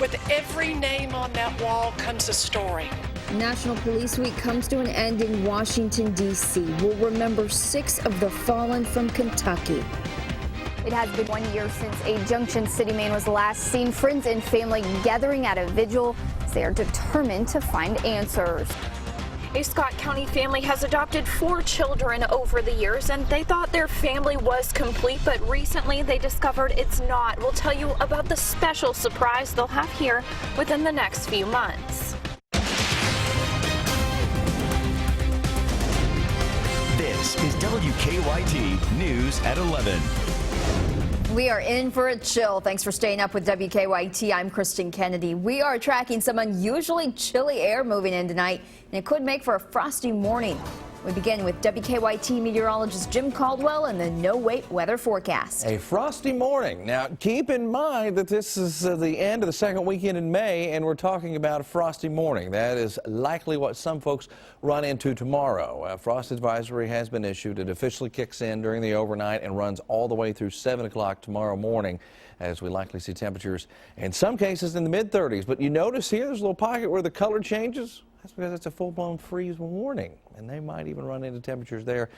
With every name on that wall comes a story. National Police Week comes to an end in Washington, D.C. We'll remember 6 of the fallen from Kentucky. It has been 1 year since a Junction City man was last seen. Friends and family gathering at a vigil as they are determined to find answers. A Scott County family has adopted 4 children over the years, and they thought their family was complete, but recently they discovered it's not. We'll tell you about the special surprise they'll have here within the next few months. This is WKYT News at 11. We are in for a chill. Thanks for staying up with WKYT. I'm Kristen Kennedy. We are tracking some unusually chilly air moving in tonight, and it could make for a frosty morning. We begin with WKYT meteorologist Jim Caldwell and the no-wait weather forecast. A frosty morning. Now, keep in mind that this is the end of the second weekend in May, and we're talking about a frosty morning. That is likely what some folks run into tomorrow. A frost advisory has been issued. It officially kicks in during the overnight and runs all the way through 7 o'clock tomorrow morning, as we likely see temperatures in some cases in the mid-30s. But you notice here there's a little pocket where the color changes. That's because it's a full-blown freeze warning, and they might even run into temperatures there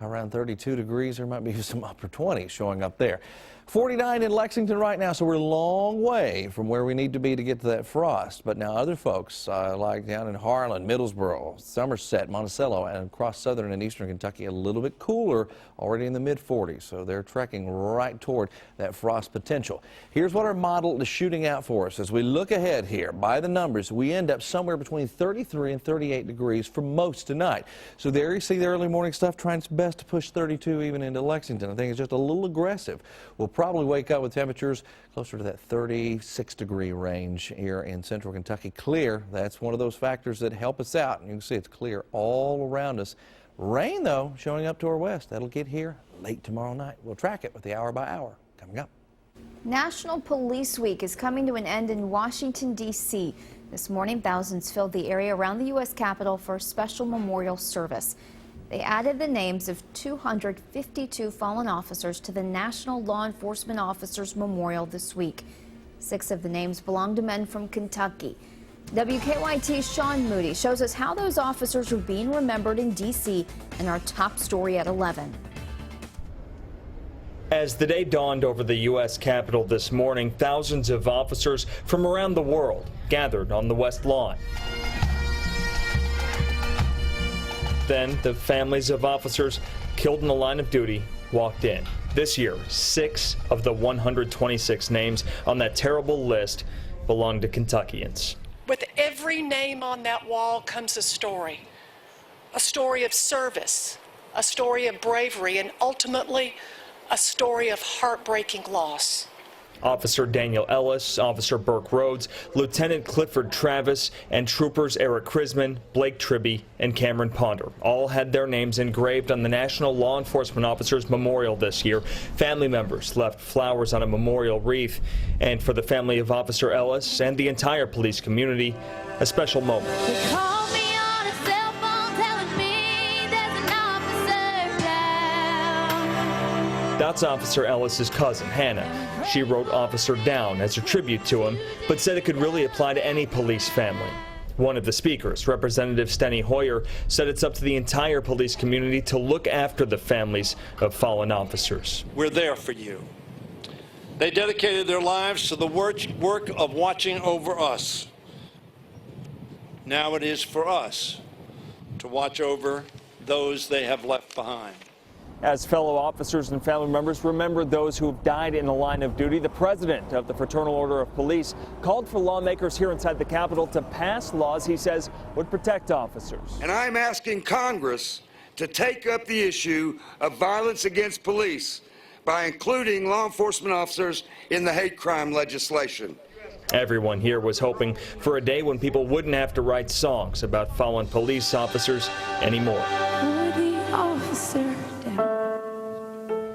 around 32 degrees. There might be some upper 20s showing up there. 49 in Lexington right now, so we're a long way from where we need to be to get to that frost. But now other folks, like down in Harlan, Middlesboro, Somerset, Monticello, and across southern and eastern Kentucky, a little bit cooler, already in the mid-40s. So they're trekking right toward that frost potential. Here's what our model is shooting out for us. As we look ahead here, by the numbers, we end up somewhere between 33 and 38 degrees for most tonight. So there you see the early morning stuff trying its best to push 32 even into Lexington. I think it's just a little aggressive. We'll probably wake up with temperatures closer to that 36-degree range here in central Kentucky. Clear, that's one of those factors that help us out. And you can see it's clear all around us. Rain, though, showing up to our west. That'll get here late tomorrow night. We'll track it with the hour by hour coming up. National Police Week is coming to an end in Washington, D.C. This morning, thousands filled the area around the U.S. Capitol for a special memorial service. They added the names of 252 fallen officers to the National Law Enforcement Officers Memorial this week. 6 of the names belong to men from Kentucky. WKYT's Sean Moody shows us how those officers are being remembered in D.C. in our top story at 11. As the day dawned over the U.S. Capitol this morning, thousands of officers from around the world gathered on the West Lawn. Then the families of officers killed in the line of duty walked in. This year, 6 of the 126 names on that terrible list belong to Kentuckians. With every name on that wall comes a story of service, a story of bravery, and ultimately a story of heartbreaking loss. Officer Daniel Ellis, Officer Burke Rhodes, Lieutenant Clifford Travis, and Troopers Eric Krisman, Blake Tribby, and Cameron Ponder all had their names engraved on the National Law Enforcement Officers Memorial this year. Family members left flowers on a memorial wreath. And for the family of Officer Ellis and the entire police community, a special moment. That's Officer Ellis's cousin, Hannah. She wrote Officer down as a tribute to him, but said it could really apply to any police family. One of the speakers, Representative Steny Hoyer, said it's up to the entire police community to look after the families of fallen officers. We're there for you. They dedicated their lives to the work of watching over us. Now it is for us to watch over those they have left behind. As fellow officers and family members remember those who have died in the line of duty, the president of the Fraternal Order of Police called for lawmakers here inside the Capitol to pass laws he says would protect officers. And I'm asking Congress to take up the issue of violence against police by including law enforcement officers in the hate crime legislation. Everyone here was hoping for a day when people wouldn't have to write songs about fallen police officers anymore.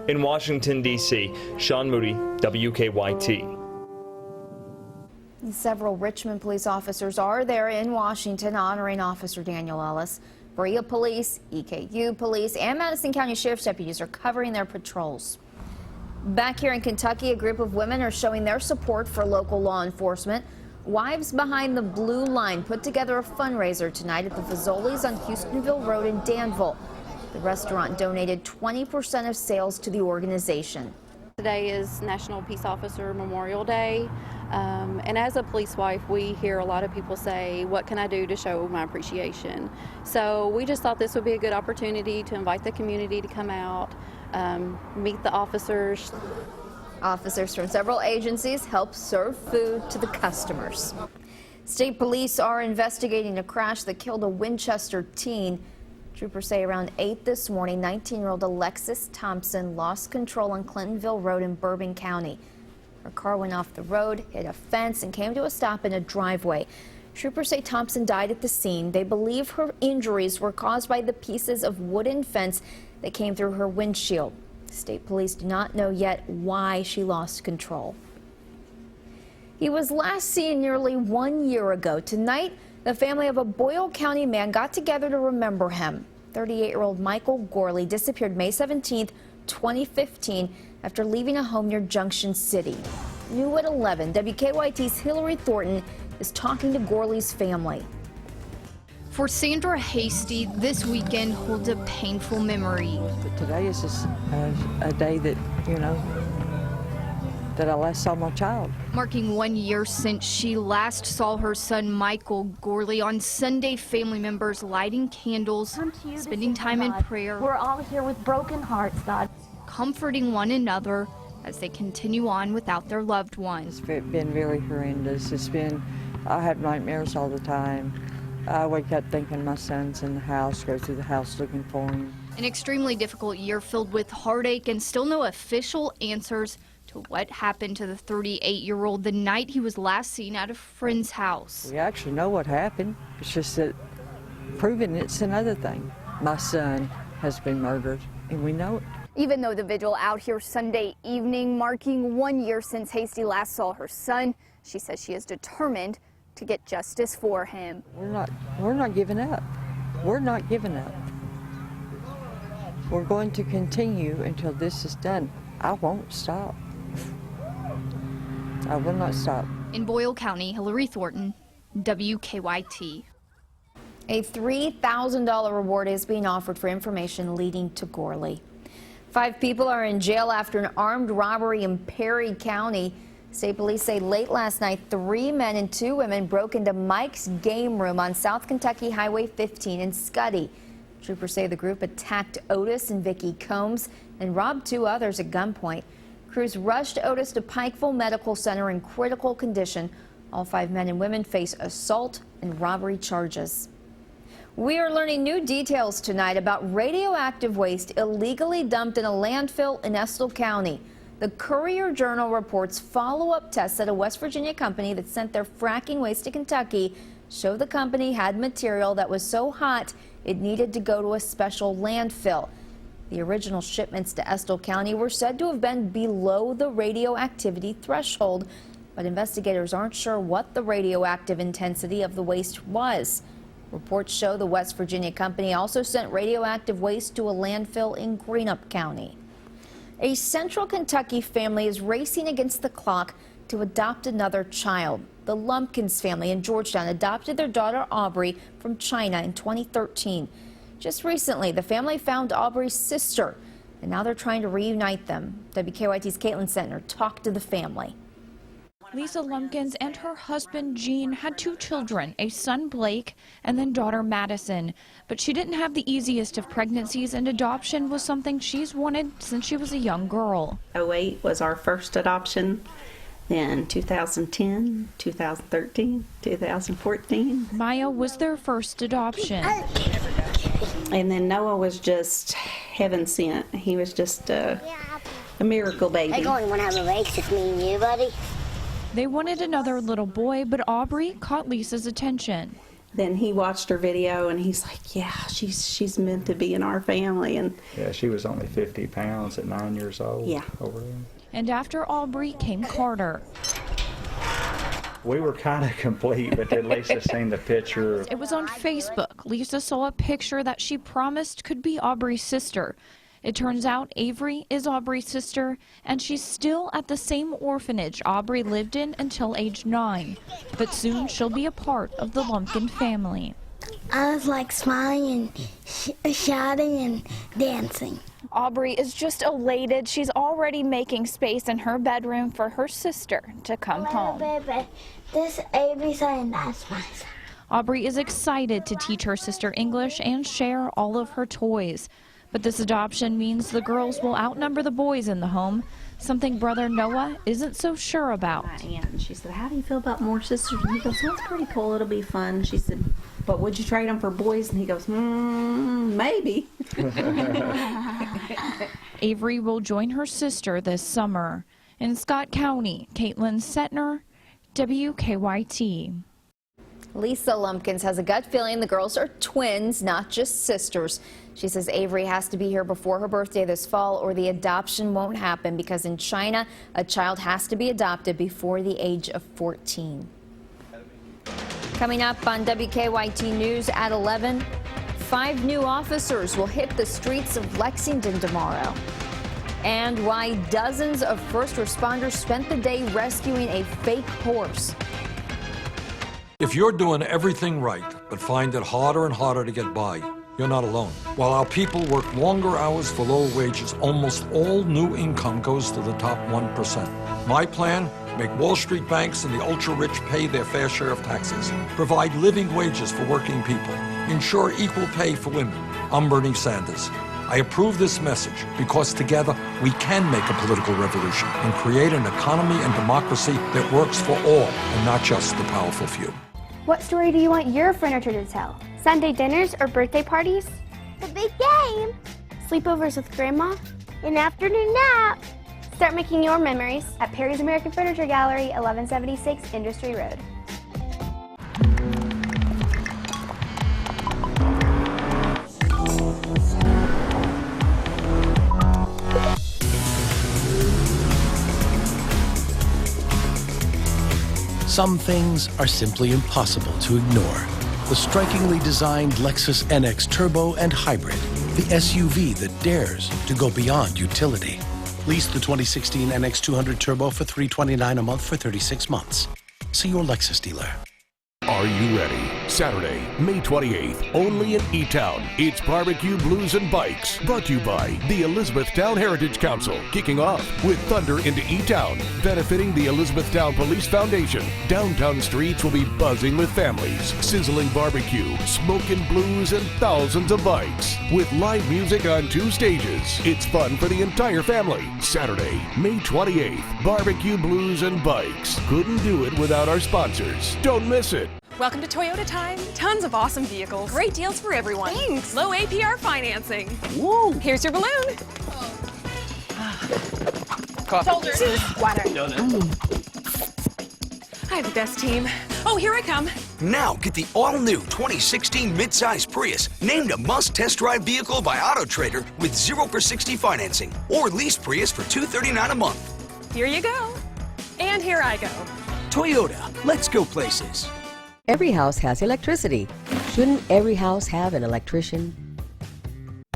In Washington, D.C., Sean Moody, WKYT. Several Richmond police officers are there in Washington honoring Officer Daniel Ellis. Berea Police, EKU Police, and Madison County Sheriff's deputies are covering their patrols. Back here in Kentucky, a group of women are showing their support for local law enforcement. Wives Behind the Blue Line put together a fundraiser tonight at the Fazoli's on Houstonville Road in Danville. The restaurant donated 20% of sales to the organization. Today is National Peace Officer Memorial Day, and as a police wife, we hear a lot of people say, what can I do to show my appreciation? So we just thought this would be a good opportunity to invite the community to come out, meet the officers. Officers from several agencies help serve food to the customers. State police are investigating a crash that killed a Winchester teen. Troopers say around 8 this morning, 19-year-old Alexis Thompson lost control on Clintonville Road in Bourbon County. Her car went off the road, hit a fence, and came to a stop in a driveway. Troopers say Thompson died at the scene. They believe her injuries were caused by the pieces of wooden fence that came through her windshield. State police do not know yet why she lost control. He was last seen nearly 1 year ago. Tonight, the family of a Boyle County man got together to remember him. 38-year-old Michael Gorley disappeared May 17, 2015, after leaving a home near Junction City. New at 11, WKYT's Hillary Thornton is talking to Gorley's family. For Sandra Hasty, this weekend holds a painful memory. But today is just a day that, that I last saw my child. Marking 1 year since she last saw her son Michael Gorley. On Sunday, family members lighting candles, spending time in prayer. We're all here with broken hearts, God. Comforting one another as they continue on without their loved ones. It's been very horrendous. I have nightmares all the time. I wake up thinking my son's in the house, go through the house looking for him. An extremely difficult year filled with heartache and still no official answers to what happened to the 38-year-old the night he was last seen at a friend's house. We actually know what happened. It's just that proving it's another thing. My son has been murdered, and we know it. Even though the vigil out here Sunday evening, marking 1 year since Hasty last saw her son, she says she is determined to get justice for him. We're not giving up. We're not giving up. We're going to continue until this is done. I won't stop. I will not stop. In Boyle County, Hillary Thornton, WKYT. A $3,000 reward is being offered for information leading to Gorley. 5 people are in jail after an armed robbery in Perry County. State police say late last night, 3 men and 2 women broke into Mike's Game Room on South Kentucky Highway 15 in Scuddy. Troopers say the group attacked Otis and Vicky Combs and robbed 2 others at gunpoint. Crews rushed Otis to Pikeville Medical Center in critical condition. All 5 men and women face assault and robbery charges. We are learning new details tonight about radioactive waste illegally dumped in a landfill in Estill County. The Courier-Journal reports follow-up tests at a West Virginia company that sent their fracking waste to Kentucky show the company had material that was so hot it needed to go to a special landfill. The original shipments to Estill County were said to have been below the radioactivity threshold, but investigators aren't sure what the radioactive intensity of the waste was. Reports show the West Virginia company also sent radioactive waste to a landfill in Greenup County. A Central Kentucky family is racing against the clock to adopt another child. The Lumpkins family in Georgetown adopted their daughter Aubrey from China in 2013. Just recently, the family found Aubrey's sister, and now they're trying to reunite them. WKYT's Caitlin Sentner talked to the family. Lisa Lumpkins and her husband Gene had 2 children, a son Blake and then daughter Madison. But she didn't have the easiest of pregnancies, and adoption was something she's wanted since she was a young girl. 2008 was our first adoption. Then 2010, 2013, 2014. Maya was their first adoption. And then Noah was just heaven sent. He was just a miracle baby. Hey, going to have a race with me and you, buddy? They wanted another little boy, but Aubrey caught Lisa's attention. Then he watched her video and he's like, yeah, she's meant to be in our family. And yeah, she was only 50 pounds at 9 years old. Yeah. Over there. And after Aubrey came Carter. We were kind of complete, but then Lisa seen the picture. It was on Facebook. Lisa saw a picture that she promised could be Aubrey's sister. It turns out Avery is Aubrey's sister, and she's still at the same orphanage Aubrey lived in until age 9. But soon she'll be a part of the Lumpkin family. I was like smiling and shouting and dancing. Aubrey is just elated. She's already making space in her bedroom for her sister to come home. Baby, this Avery saying that's my son. Aubrey is excited to teach her sister English and share all of her toys. But this adoption means the girls will outnumber the boys in the home, something brother Noah isn't so sure about. And she said, how do you feel about more sisters? And he goes, well, it's pretty cool. It'll be fun. She said, but would you trade them for boys? And he goes, maybe. Avery will join her sister this summer. In Scott County, Caitlin Setner, WKYT. Lisa Lumpkins has a gut feeling the girls are twins, not just sisters. She says Avery has to be here before her birthday this fall or the adoption won't happen, because in China, a child has to be adopted before the age of 14. Coming up on WKYT News at 11, 5 new officers will hit the streets of Lexington tomorrow. And why dozens of first responders spent the day rescuing a fake horse. If you're doing everything right, but find it harder and harder to get by, you're not alone. While our people work longer hours for lower wages, almost all new income goes to the top 1%. My plan? Make Wall Street banks and the ultra-rich pay their fair share of taxes. Provide living wages for working people. Ensure equal pay for women. I'm Bernie Sanders. I approve this message because together we can make a political revolution and create an economy and democracy that works for all and not just the powerful few. What story do you want your furniture to tell? Sunday dinners or birthday parties? The big game! Sleepovers with Grandma? An afternoon nap? Start making your memories at Perry's American Furniture Gallery, 1176 Industry Road. Some things are simply impossible to ignore. The strikingly designed Lexus NX Turbo and Hybrid, the SUV that dares to go beyond utility. Lease the 2016 NX 200 Turbo for $329 a month for 36 months. See your Lexus dealer. Are you ready? Saturday, May 28th, only in E-Town. It's Barbecue Blues and Bikes, brought to you by the Elizabethtown Heritage Council, kicking off with Thunder into E-Town, benefiting the Elizabethtown Police Foundation. Downtown streets will be buzzing with families, sizzling barbecue, smoking blues, and thousands of bikes. With live music on 2 stages, it's fun for the entire family. Saturday, May 28th, Barbecue Blues and Bikes. Couldn't do it without our sponsors. Don't miss it. Welcome to Toyota Time. Tons of awesome vehicles. Great deals for everyone. Thanks. Low APR financing. Woo. Here's your balloon. Coffee. Shoulders. Water. I have the best team. Oh, here I come. Now get the all-new 2016 midsize Prius, named a must-test-drive vehicle by AutoTrader with 0 for 60 financing, or lease Prius for $239 a month. Here you go. And here I go. Toyota, let's go places. Every house has electricity. Shouldn't every house have an electrician?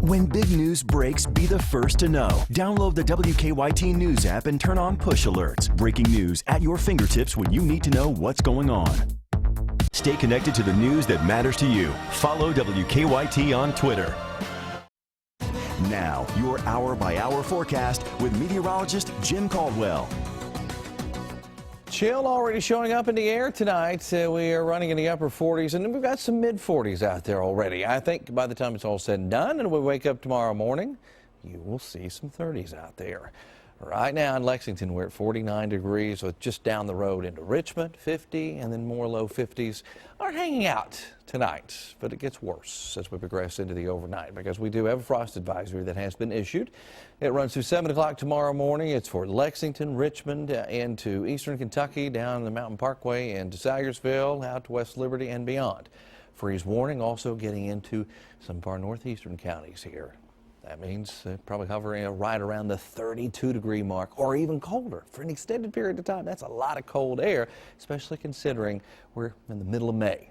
When big news breaks, be the first to know. Download the WKYT News app and turn on push alerts. Breaking news at your fingertips when you need to know what's going on. Stay connected to the news that matters to you. Follow WKYT on Twitter. Now, your hour-by-hour forecast with meteorologist Jim Caldwell. Chill already showing up in the air tonight. We are running in the upper 40s, and we've got some mid-40s out there already. I think by the time it's all said and done and we wake up tomorrow morning, you will see some 30s out there. Right now in Lexington, we're at 49 degrees, with just down the road into Richmond, 50, and then more low 50s are hanging out tonight. But it gets worse as we progress into the overnight, because we do have a frost advisory that has been issued. It runs through 7 o'clock tomorrow morning. It's for Lexington, Richmond, into eastern Kentucky, down the Mountain Parkway, into Sayersville, out to West Liberty, and beyond. Freeze warning also getting into some of our northeastern counties here. That means probably hovering right around the 32-degree mark, or even colder for an extended period of time. That's a lot of cold air, especially considering we're in the middle of May.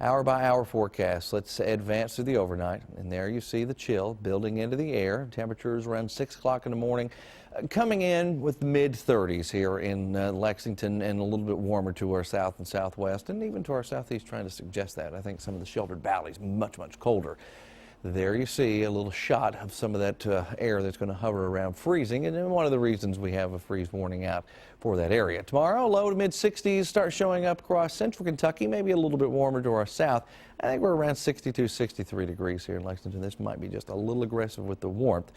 Hour-by-hour forecast. Let's advance through the overnight, and there you see the chill building into the air. Temperatures around 6 o'clock in the morning, coming in with mid-30s here in Lexington, and a little bit warmer to our south and southwest, and even to our southeast, trying to suggest that. I think some of the sheltered valleys much colder. There you see a little shot of some of that air that's going to hover around freezing, and then one of the reasons we have a freeze warning out for that area. Tomorrow, low to mid-60s start showing up across central Kentucky, maybe a little bit warmer to our south. I think we're around 62, 63 degrees here in Lexington. This might be just a little aggressive with the warmth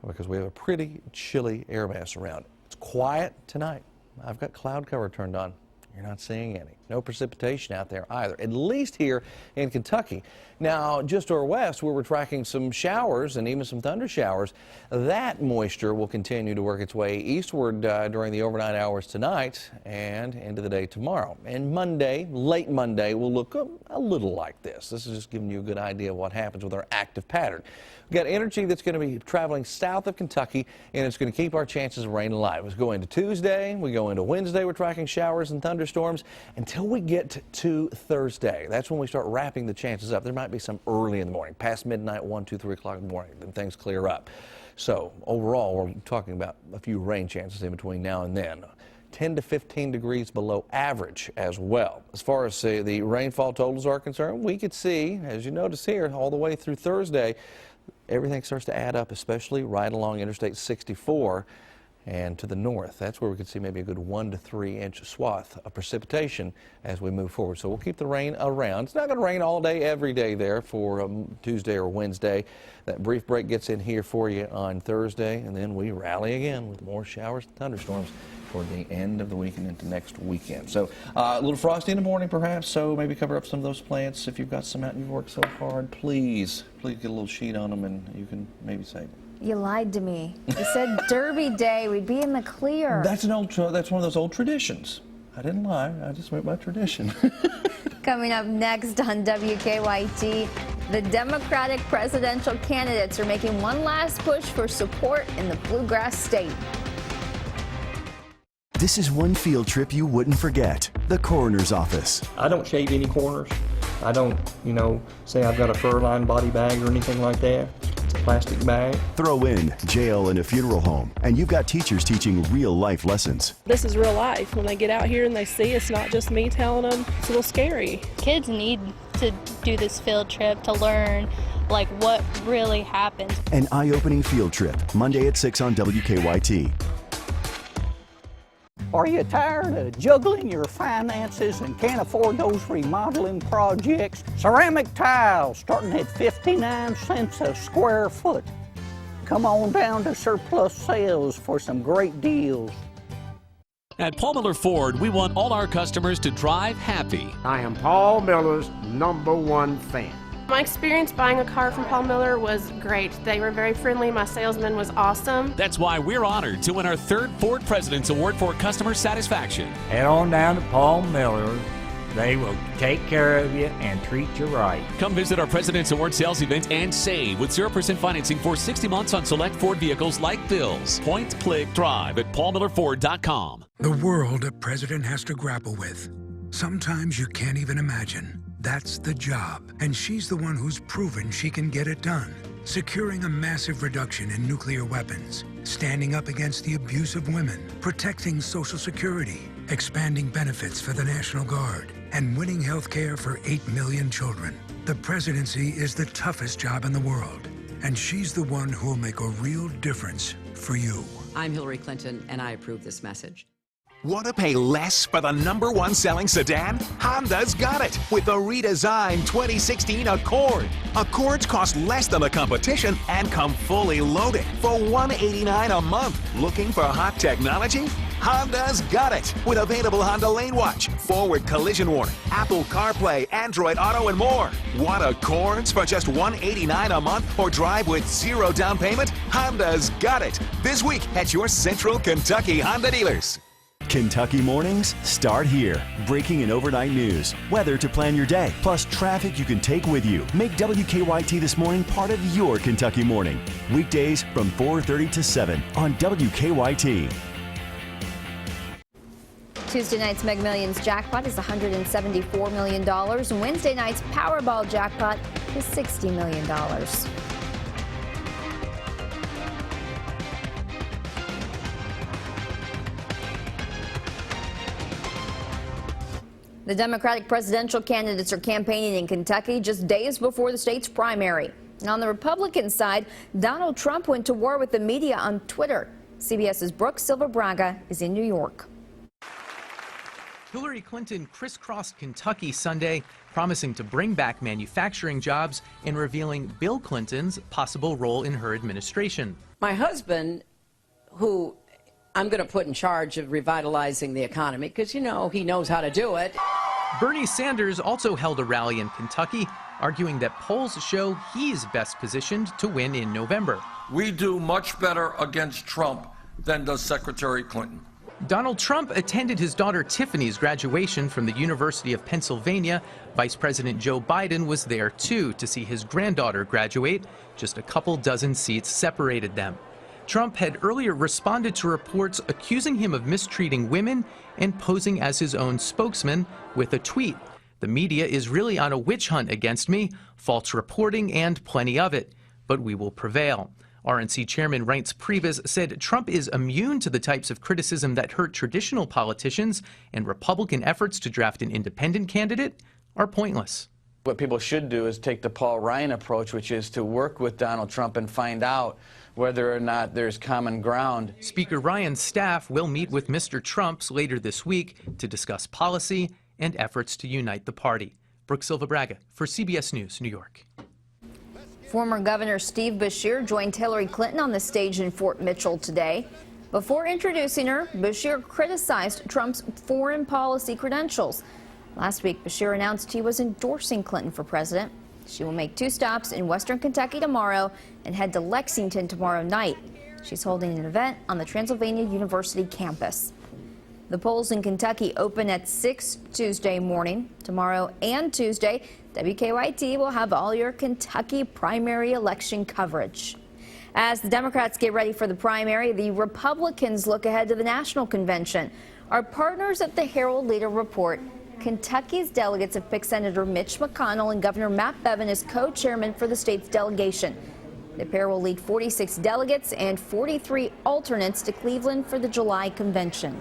because we have a pretty chilly air mass around. It's quiet tonight. I've got cloud cover turned on. You're not seeing any. No precipitation out there either, at least here in Kentucky. Now, just to our west, where we're tracking some showers and even some thunder showers, that moisture will continue to work its way eastward during the overnight hours tonight and into the day tomorrow. And Monday, late Monday, will look a little like this. This is just giving you a good idea of what happens with our active pattern. We've got energy that's going to be traveling south of Kentucky, and it's going to keep our chances of rain alive. As we go into Tuesday, we go into Wednesday, we're tracking showers and thunderstorms until we get to Thursday. That's when we start wrapping the chances up. There might be some early in the morning, past midnight, 1, 2, 3 o'clock in the morning, then things clear up. So overall, we're talking about a few rain chances in between now and then. 10 to 15 degrees below average as well. As far as the rainfall totals are concerned, we could see, as you notice here, all the way through Thursday, everything starts to add up, especially right along Interstate 64 and to the north. That's where we could see maybe a good 1 to 3 inch swath of precipitation as we move forward. So we'll keep the rain around. It's not going to rain all day, every day there for Tuesday or Wednesday. That brief break gets in here for you on Thursday, and then we rally again with more showers and thunderstorms toward the end of the weekend into next weekend. So a little frosty in the morning perhaps, so maybe cover up some of those plants. If you've got some out and you've worked so hard, please get a little sheet on them and you can maybe save them. You lied to me. You said Derby Day, we'd be in the clear. That's one of those old traditions. I didn't lie, I just went by tradition. Coming up next on WKYT, the Democratic presidential candidates are making one last push for support in the Bluegrass state. This is one field trip you wouldn't forget. The coroner's office. I don't shave any corners. I don't, say I've got a fur-lined body bag or anything like that. It's a plastic bag. Throw in jail and a funeral home, and you've got teachers teaching real-life lessons. This is real life. When they get out here and they see it's not just me telling them, it's a little scary. Kids need to do this field trip to learn what really happens. An eye-opening field trip, Monday at 6 on WKYT. Are you tired of juggling your finances and can't afford those remodeling projects? Ceramic tiles starting at 59 cents a square foot. Come on down to Surplus Sales for some great deals. At Paul Miller Ford, we want all our customers to drive happy. I am Paul Miller's #1 fan. My experience buying a car from Paul Miller was great. They were very friendly. My salesman was awesome. That's why we're honored to win our 3rd Ford President's Award for Customer Satisfaction. Head on down to Paul Miller. They will take care of you and treat you right. Come visit our President's Award sales event and save with 0% financing for 60 months on select Ford vehicles like Bill's. Point, click, drive at paulmillerford.com. The world a president has to grapple with. Sometimes you can't even imagine. That's the job, and she's the one who's proven she can get it done. Securing a massive reduction in nuclear weapons, standing up against the abuse of women, protecting Social Security, expanding benefits for the National Guard, and winning health care for 8 million children. The presidency is the toughest job in the world, and she's the one who'll make a real difference for you. I'm Hillary Clinton, and I approve this message. Want to pay less for the #1 selling sedan? Honda's got it with the redesigned 2016 Accord. Accords cost less than the competition and come fully loaded for $189 a month. Looking for hot technology? Honda's got it with available Honda Lane Watch, forward collision warning, Apple CarPlay, Android Auto, and more. Want Accords for just $189 a month or drive with 0 down payment? Honda's got it this week at your Central Kentucky Honda dealers. Kentucky mornings start here. Breaking and overnight news, weather to plan your day, plus traffic you can take with you. Make WKYT This Morning part of your Kentucky morning. Weekdays from 4:30 to 7 on WKYT. Tuesday night's Mega Millions jackpot is $174 million, and Wednesday night's Powerball jackpot is $60 million. The Democratic presidential candidates are campaigning in Kentucky just days before the state's primary. And on the Republican side, Donald Trump went to war with the media on Twitter. CBS's Brooke Silva-Braga is in New York. Hillary Clinton crisscrossed Kentucky Sunday, promising to bring back manufacturing jobs and revealing Bill Clinton's possible role in her administration. My husband, who I'm going to put in charge of revitalizing the economy, because, you know, he knows how to do it. Bernie Sanders also held a rally in Kentucky, arguing that polls show he's best positioned to win in November. We do much better against Trump than does Secretary Clinton. Donald Trump attended his daughter Tiffany's graduation from the University of Pennsylvania. Vice President Joe Biden was there too to see his granddaughter graduate. Just a couple dozen seats separated them. Trump had earlier responded to reports accusing him of mistreating women and posing as his own spokesman with a tweet. "The media is really on a witch hunt against me, false reporting and plenty of it, but we will prevail." RNC Chairman Reince Priebus said Trump is immune to the types of criticism that hurt traditional politicians, and Republican efforts to draft an independent candidate are pointless. What people should do is take the Paul Ryan approach, which is to work with Donald Trump and find out whether or not there's common ground. Speaker Ryan's staff will meet with Mr. Trump's later this week to discuss policy and efforts to unite the party. Brooke Silva-Braga for CBS News, New York. Former Governor Steve Beshear joined Hillary Clinton on the stage in Fort Mitchell today. Before introducing her, Beshear criticized Trump's foreign policy credentials. Last week, Beshear announced he was endorsing Clinton for president. She will make 2 stops in western Kentucky tomorrow and head to Lexington tomorrow night. She's holding an event on the Transylvania University campus. The polls in Kentucky open at 6 Tuesday morning. Tomorrow and Tuesday, WKYT will have all your Kentucky primary election coverage. As the Democrats get ready for the primary, the Republicans look ahead to the national convention. Our partners at the Herald Leader report Kentucky's delegates have picked Senator Mitch McConnell and Governor Matt Bevin as co-chairman for the state's delegation. The pair will lead 46 delegates and 43 alternates to Cleveland for the July convention.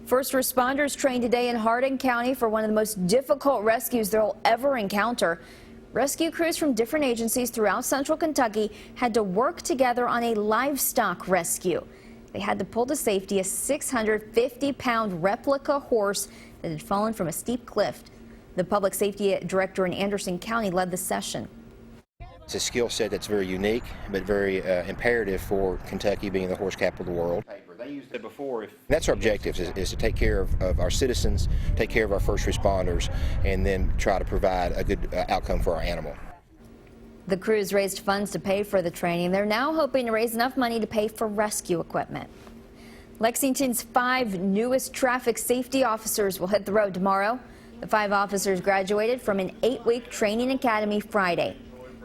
First responders trained today in Hardin County for one of the most difficult rescues they'll ever encounter. Rescue crews from different agencies throughout central Kentucky had to work together on a livestock rescue. They had to pull to safety a 650-pound replica horse that had fallen from a steep cliff. The public safety director in Anderson County led the session. It's a skill set that's very unique, but very imperative for Kentucky being the horse capital of the world. They used it before. That's our objective, is to take care of our citizens, take care of our first responders, and then try to provide a good outcome for our animal. The crews raised funds to pay for the training. They're now hoping to raise enough money to pay for rescue equipment. Lexington's 5 newest traffic safety officers will hit the road tomorrow. The 5 officers graduated from an 8-week training academy Friday.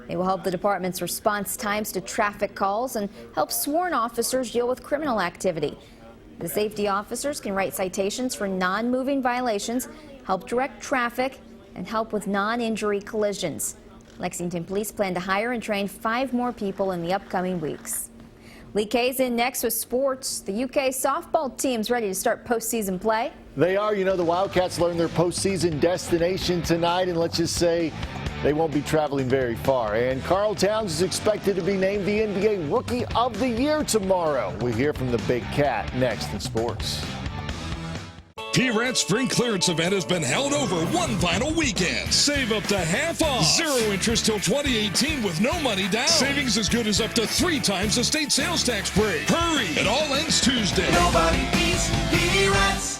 They will help the department's response times to traffic calls and help sworn officers deal with criminal activity. The safety officers can write citations for non-moving violations, help direct traffic, and help with non-injury collisions. Lexington police plan to hire and train 5 more people in the upcoming weeks. Lee Kay's in next with sports. The UK softball team's ready to start postseason play. They are. You know, the Wildcats learn their postseason destination tonight, and let's just say they won't be traveling very far. And Karl Towns is expected to be named the NBA Rookie of the Year tomorrow. We hear from the Big Cat next in sports. P-Rat Spring Clearance Event has been held over one final weekend. Save up to half off. 0 interest till 2018 with no money down. Savings as good as up to 3 times the state sales tax break. Hurry! It all ends Tuesday. Nobody beats P-Rats.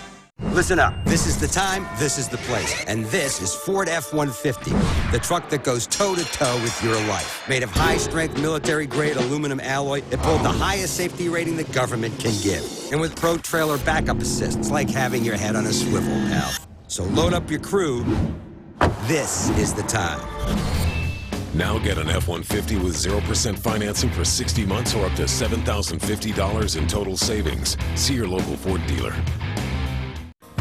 Listen up. This is the time, this is the place. And this is Ford F-150, the truck that goes toe-to-toe with your life. Made of high-strength military-grade aluminum alloy, it pulled the highest safety rating the government can give. And with Pro Trailer Backup Assist, it's like having your head on a swivel, pal. So load up your crew. This is the time. Now get an F-150 with 0% financing for 60 months or up to $7,050 in total savings. See your local Ford dealer.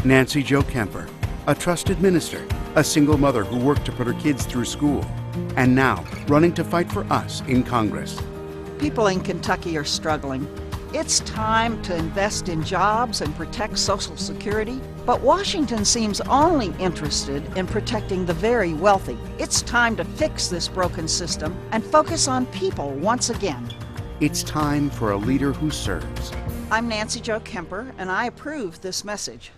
Nancy Jo Kemper, a trusted minister, a single mother who worked to put her kids through school, and now running to fight for us in Congress. People in Kentucky are struggling. It's time to invest in jobs and protect Social Security, but Washington seems only interested in protecting the very wealthy. It's time to fix this broken system and focus on people once again. It's time for a leader who serves. I'm Nancy Jo Kemper, and I approve this message.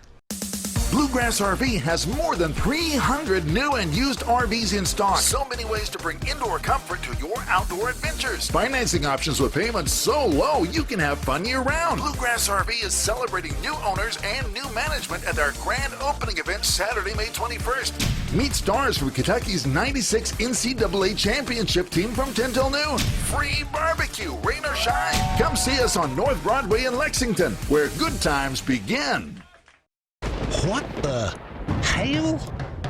Bluegrass RV has more than 300 new and used RVs in stock. So many ways to bring indoor comfort to your outdoor adventures. Financing options with payments so low you can have fun year-round. Bluegrass RV is celebrating new owners and new management at our grand opening event Saturday, May 21st. Meet stars from Kentucky's 96 NCAA championship team from 10 till noon. Free barbecue, rain or shine. Come see us on North Broadway in Lexington, where good times begin. What the hell?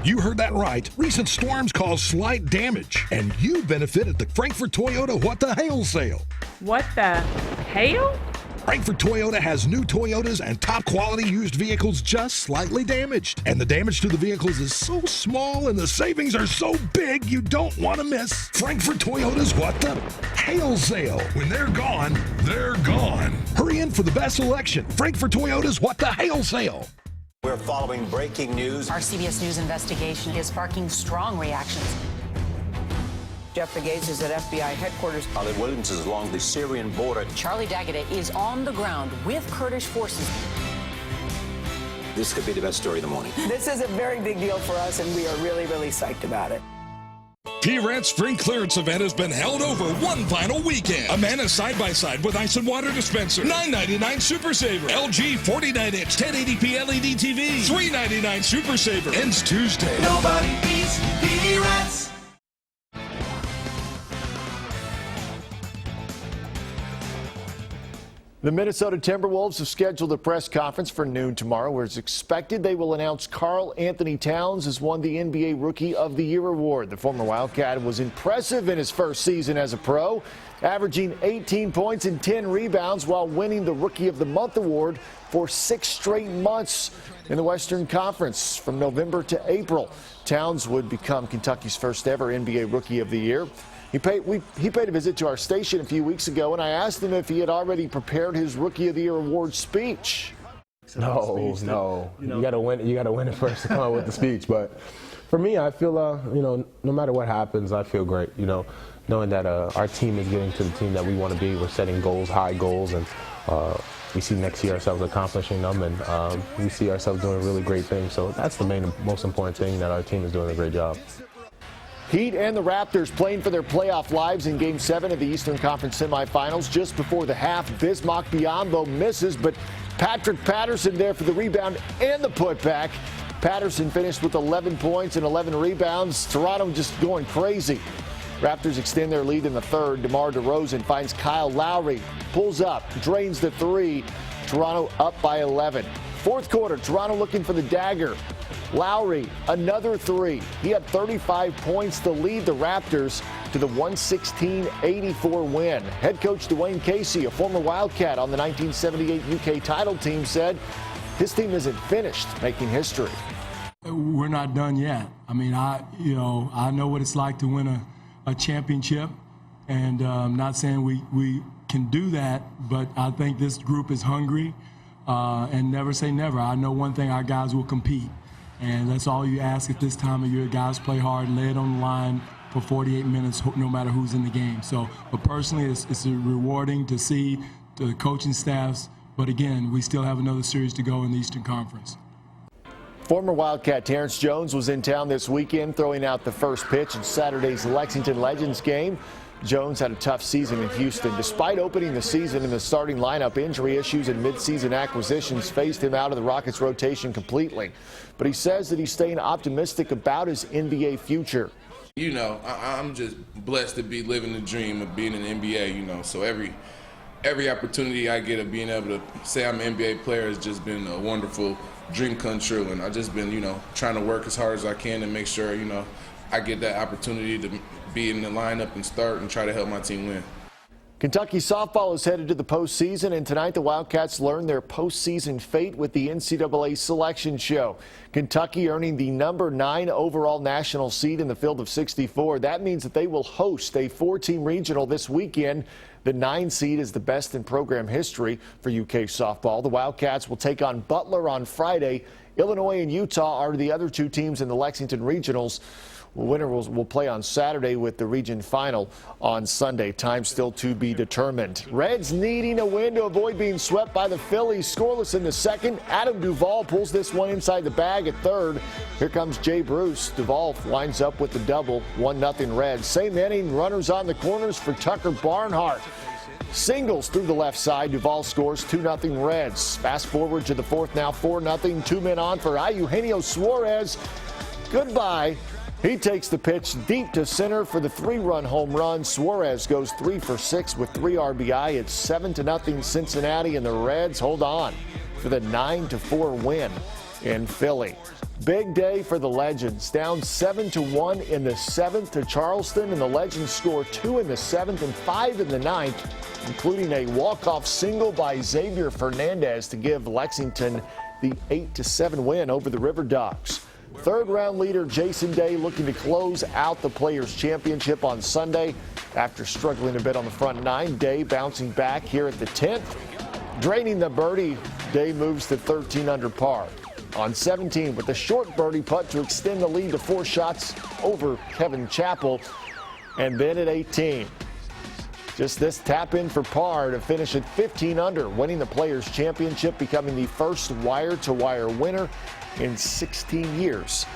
You heard that right. Recent storms caused slight damage, and you benefit at the Frankfort Toyota What the Hail sale. What the hail? Frankfort Toyota has new Toyotas and top quality used vehicles just slightly damaged. And the damage to the vehicles is so small and the savings are so big you don't want to miss Frankfort Toyota's What the Hail sale. When they're gone, they're gone. Hurry in for the best selection. Frankfort Toyota's What the Hail sale. We're following breaking news. Our CBS News investigation is sparking strong reactions. Jeff Gates is at FBI headquarters. Khalid Williams is along the Syrian border. Charlie Daggett is on the ground with Kurdish forces. This could be the best story of the morning. This is a very big deal for us, and we are really, really psyched about it. P-Rent's spring clearance event has been held over one final weekend. Amana side-by-side with ice and water dispenser. $9.99 Super Saver. LG 49-inch 1080p LED TV. $3.99 Super Saver. Ends Tuesday. Nobody beats P-Rent's. The Minnesota Timberwolves have scheduled a press conference for noon tomorrow, where it's expected they will announce Karl Anthony Towns has won the NBA Rookie of the Year award. The former Wildcat was impressive in his first season as a pro, averaging 18 points and 10 rebounds while winning the Rookie of the Month award for 6 straight months in the Western Conference from November to April. Towns would become Kentucky's first ever NBA Rookie of the Year. He paid a visit to our station a few weeks ago, and I asked him if he had already prepared his Rookie of the Year award speech. No. You got to win. You got to win it first to come up with the speech. But for me, I feel no matter what happens, I feel great. Knowing that our team is getting to the team that we want to be. We're setting goals, high goals, and we see next year ourselves accomplishing them, and we see ourselves doing really great things. So that's the most important thing, that our team is doing a great job. Heat and the Raptors playing for their playoff lives in Game 7 of the Eastern Conference semifinals. Just before the half, Bismack Biyombo misses, but Patrick Patterson there for the rebound and the putback. Patterson finished with 11 points and 11 rebounds. Toronto just going crazy. Raptors extend their lead in the third. DeMar DeRozan finds Kyle Lowry, pulls up, drains the three. Toronto up by 11. Fourth quarter, Toronto looking for the dagger. Lowry, another three. He had 35 points to lead the Raptors to the 116-84 win. Head coach Dwayne Casey, a former Wildcat on the 1978 UK title team, said his team isn't finished making history. We're not done yet. I mean, I know what it's like to win a championship, and I'm not saying we can do that, but I think this group is hungry, and never say never. I know one thing, our guys will compete. And that's all you ask at this time of year. Guys play hard, lay it on the line for 48 minutes, no matter who's in the game. So, but personally, it's rewarding to see the coaching staffs. But again, we still have another series to go in the Eastern Conference. Former Wildcat Terrence Jones was in town this weekend, throwing out the first pitch in Saturday's Lexington Legends game. Jones had a tough season in Houston. Despite opening the season in the starting lineup, injury issues and midseason acquisitions phased him out of the Rockets' rotation completely. But he says that he's staying optimistic about his NBA future. I'm just blessed to be living the dream of being in the NBA, so every opportunity I get of being able to say I'm an NBA player has just been a wonderful dream come true. And I've just been, trying to work as hard as I can to make sure, I get that opportunity to be in the lineup and start and try to help my team win. Kentucky softball is headed to the postseason, and tonight the Wildcats learn their postseason fate with the NCAA selection show. Kentucky earning the number 9 overall national seed in the field of 64. That means that they will host a 4-team regional this weekend. The 9 seed is the best in program history for UK softball. The Wildcats will take on Butler on Friday. Illinois and Utah are the other 2 teams in the Lexington regionals. The winner will play on Saturday with the region final on Sunday. Time still to be determined. Reds needing a win to avoid being swept by the Phillies. Scoreless in the second. Adam Duvall pulls this one inside the bag at third. Here comes Jay Bruce. Duvall winds up with the double. 1-0 Reds. Same inning. Runners on the corners for Tucker Barnhart. Singles through the left side. Duvall scores 2-0 Reds. Fast forward to the fourth, now 4-0. 2 men on for Eugenio Suarez. Goodbye. He takes the pitch deep to center for the 3-run home run. Suarez goes 3 for 6 with 3 RBI. It's 7-0 Cincinnati, and the Reds hold on for the 9-4 win in Philly. Big day for the Legends. Down 7-1 in the 7th to Charleston, and the Legends score 2 in the 7th and 5 in the 9th, including a walk-off single by Xavier Fernandez to give Lexington the 8-7 win over the River Dogs. Third-round leader Jason Day looking to close out the Players' Championship on Sunday. After struggling a bit on the front 9, Day bouncing back here at the 10th. Draining the birdie, Day moves to 13 under par. On 17 with a short birdie putt to extend the lead to 4 shots over Kevin Chappell. And then at 18, just this tap in for par to finish at 15 under, winning the Players' Championship, becoming the first wire-to-wire winner in 16 years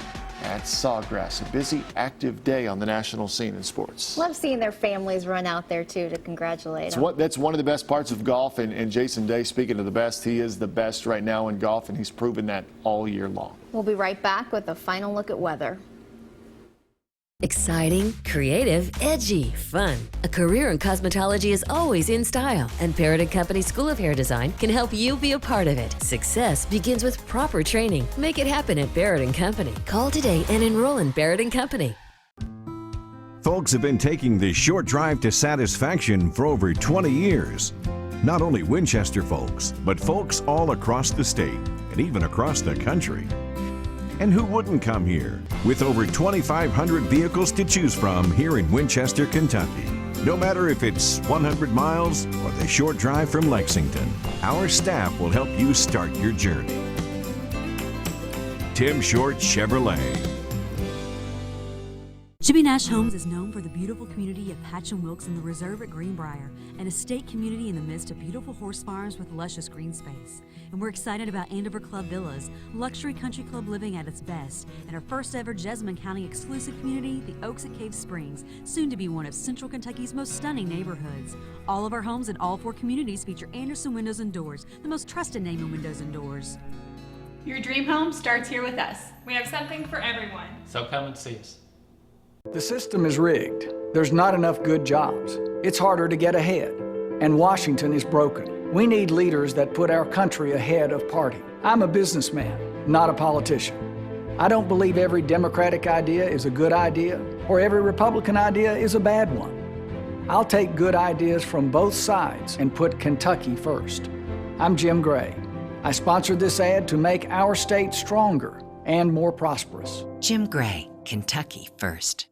at Sawgrass. A busy, active day on the national scene in sports. Love seeing their families run out there, too, to congratulate them. That's one of the best parts of golf, and Jason Day, speaking of the best, he is the best right now in golf, and he's proven that all year long. We'll be right back with a final look at weather. Exciting, creative, edgy, fun. A career in cosmetology is always in style, and Barrett & Company School of Hair Design can help you be a part of it. Success begins with proper training. Make it happen at Barrett & Company. Call today and enroll in Barrett & Company. Folks have been taking the short drive to satisfaction for over 20 years. Not only Winchester folks, but folks all across the state and even across the country. And who wouldn't come here? With over 2,500 vehicles to choose from here in Winchester, Kentucky. No matter if it's 100 miles or the short drive from Lexington, our staff will help you start your journey. Tim Short Chevrolet. Jimmy Nash Homes is known for the beautiful community of Patch and Wilkes in the Reserve at Greenbrier, an estate community in the midst of beautiful horse farms with luscious green space. And we're excited about Andover Club Villas, luxury country club living at its best, and our first ever Jessamine County exclusive community, the Oaks at Cave Springs, soon to be one of Central Kentucky's most stunning neighborhoods. All of our homes in all 4 communities feature Anderson Windows and Doors, the most trusted name in windows and doors. Your dream home starts here with us. We have something for everyone. So come and see us. The system is rigged. There's not enough good jobs. It's harder to get ahead. And Washington is broken. We need leaders that put our country ahead of party. I'm a businessman, not a politician. I don't believe every Democratic idea is a good idea or every Republican idea is a bad one. I'll take good ideas from both sides and put Kentucky first. I'm Jim Gray. I sponsored this ad to make our state stronger and more prosperous. Jim Gray, Kentucky first.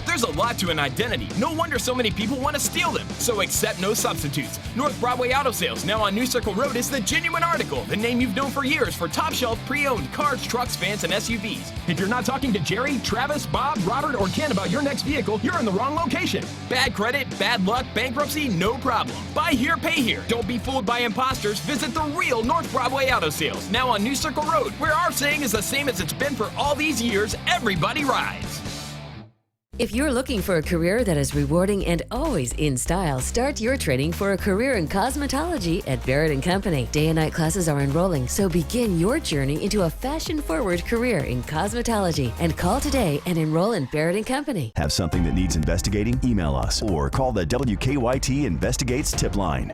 There's a lot to an identity. No wonder so many people want to steal them. So accept no substitutes. North Broadway Auto Sales, now on New Circle Road, is the genuine article, the name you've known for years for top shelf pre-owned cars, trucks, vans, and SUVs. If you're not talking to Jerry, Travis, Bob, Robert, or Ken about your next vehicle, you're in the wrong location. Bad credit, bad luck, bankruptcy, no problem. Buy here, pay here. Don't be fooled by imposters. Visit the real North Broadway Auto Sales, now on New Circle Road, where our saying is the same as it's been for all these years: everybody rides. If you're looking for a career that is rewarding and always in style, start your training for a career in cosmetology at Barrett & Company. Day and night classes are enrolling, so begin your journey into a fashion-forward career in cosmetology and call today and enroll in Barrett & Company. Have something that needs investigating? Email us or call the WKYT Investigates tip line.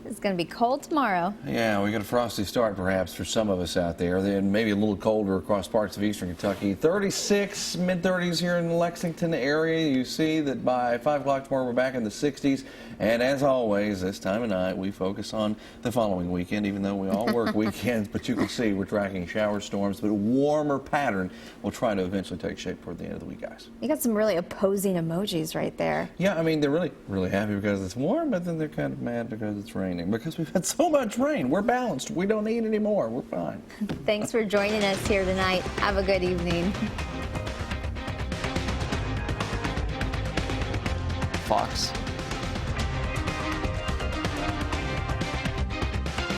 It's going to be cold tomorrow. Yeah, we got a frosty start perhaps for some of us out there. Then maybe a little colder across parts of eastern Kentucky. 36, mid-30s here in the Lexington area. You see that by 5 o'clock tomorrow we're back in the 60s. And as always, this time of night we focus on the following weekend, even though we all work weekends. But you can see we're tracking shower storms, but a warmer pattern will try to eventually take shape toward the end of the week, guys. You got some really opposing emojis right there. Yeah, I mean, they're really happy because it's warm, but then they're kind of mad because it's raining. Because we've had so much rain. We're balanced. We don't need any more. We're fine. Thanks for joining us here tonight. Have a good evening. Fox.